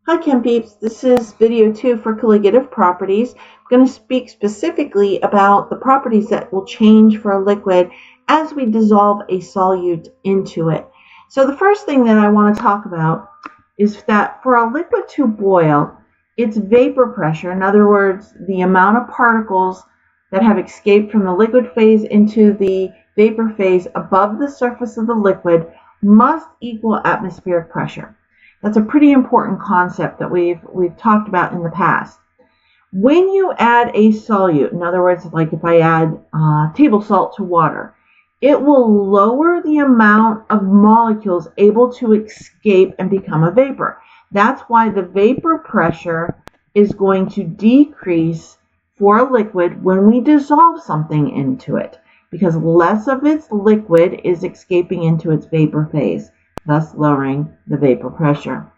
Hi Chem Peeps, this is video 2 for colligative properties. I'm going to speak specifically about the properties that will change for a liquid as we dissolve a solute into it. So the first thing that I want to talk about is that for a liquid to boil, its vapor pressure, in other words, the amount of particles that have escaped from the liquid phase into the vapor phase above the surface of the liquid, must equal atmospheric pressure. That's a pretty important concept that we've talked about in the past. When you add a solute, in other words, like if I add table salt to water, it will lower the amount of molecules able to escape and become a vapor. That's why the vapor pressure is going to decrease for a liquid when we dissolve something into it, because less of its liquid is escaping into its vapor phase, thus lowering the vapor pressure.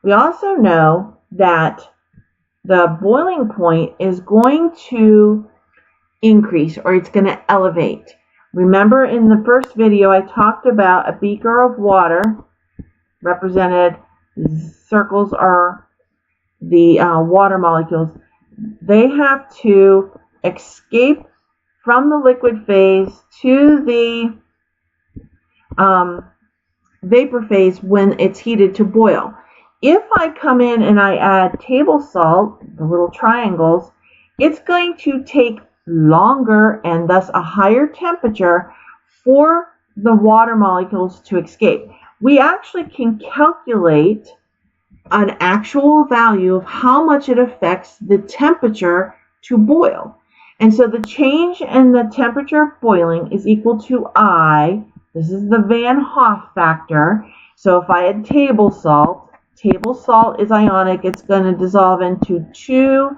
We also know that the boiling point is going to increase, or it's going to elevate. Remember in the first video I talked about a beaker of water, represented, circles are the water molecules. They have to escape from the liquid phase to the vapor phase when it's heated to boil. If I come in and I add table salt, the little triangles, it's going to take longer and thus a higher temperature for the water molecules to escape. We actually can calculate an actual value of how much it affects the temperature to boil. And so the change in the temperature of boiling is equal to I. This is the Van Hoff factor. So if I add table salt is ionic. It's going to dissolve into two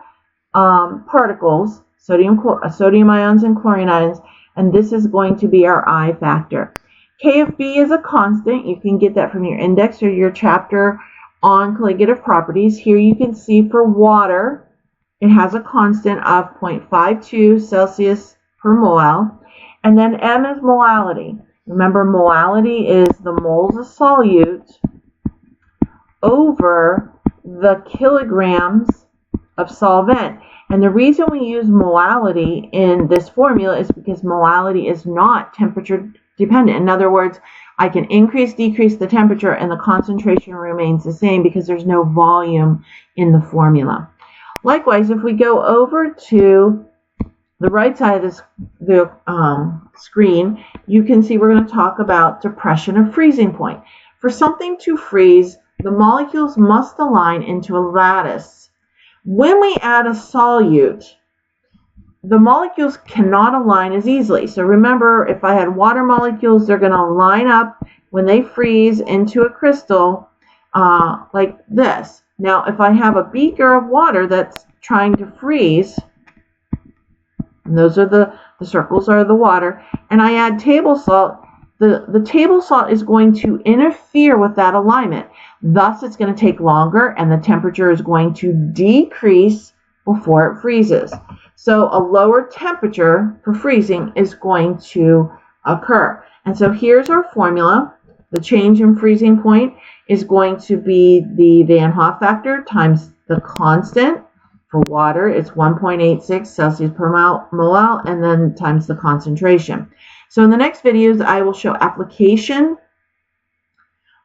particles, sodium ions and chlorine ions, and this is going to be our I factor. K of B is a constant. You can get that from your index or your chapter on colligative properties. Here you can see for water, it has a constant of 0.52 Celsius per mole, and then M is molality. Remember, molality is the moles of solute over the kilograms of solvent. And the reason we use molality in this formula is because molality is not temperature dependent. In other words, I can increase, decrease the temperature, and the concentration remains the same because there's no volume in the formula. Likewise, if we go over to the right side of the screen, you can see we're going to talk about depression of freezing point. For something to freeze, the molecules must align into a lattice. When we add a solute, the molecules cannot align as easily. So remember, if I had water molecules, they're going to line up when they freeze into a crystal like this. Now, if I have a beaker of water that's trying to freeze, and those are the circles are the water, and I add table salt, the table salt is going to interfere with that alignment. Thus, it's going to take longer, and the temperature is going to decrease before it freezes. So a lower temperature for freezing is going to occur. And so here's our formula. The change in freezing point is going to be the Van Hoff factor times the constant. For water, it's 1.86 Celsius per mole, and then times the concentration. So in the next videos, I will show application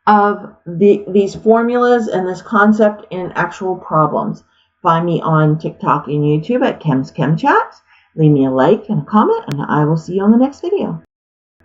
of these formulas and this concept in actual problems. Find me on TikTok and YouTube at Chem's Chem Chats. Leave me a like and a comment, and I will see you on the next video.